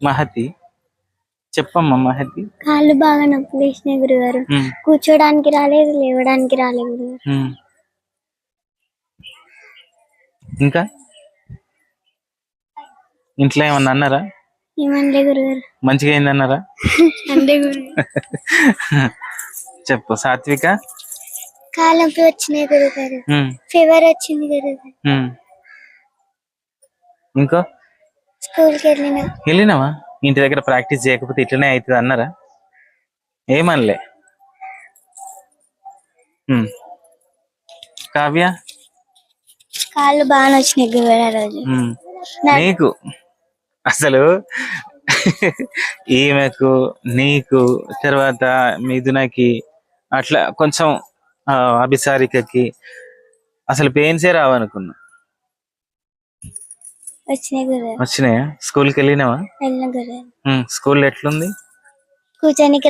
మహతి చెప్పమ్మా మహతి. కాళ్ళు బాగా నొప్పి వేసినాయి గురుగారు. ఉమ్, కూర్చోడానికి రాలేదు, లేవడానికి రాలేదు గురుగారు. ఉమ్. ఇంకా ఇంట్లో ఏమన్నా అన్నారా? ఏమనలే గురుగారు. మంచిగా అయిందన్నారా? అంతే గురుగారు. చెప్పు సాత్విక. కాళ్ళు నొప్పి వచ్చినాయి గురుగారు. ఉమ్, ఫీవర్ వచ్చింది గురుగారు. ఉమ్. ఇంకో స్కూల్కి వెళ్ళినావా? ఇంటి దగ్గర ప్రాక్టీస్ చేయకపోతే ఇట్లనే అవుతుంది అన్నారా? ఏమనలే. ఉమ్. కావ్య. కాళ్ళు బాగా వచ్చినాయి గురుగారు ఆ రోజు. ఉమ్. నీకు అసలు ఈమెకు నీకు తర్వాత మిథునకి అట్లా కొంచెం అభిసారికకి అసలు పెయిన్సే రావనుకున్నా. వచ్చినాయి గురుగారు. వచ్చినాయా? స్కూల్కి వెళ్ళినావా? వెళ్ళిన గురుగారు. స్కూల్ ఎట్లుంది? కూర్చోనికి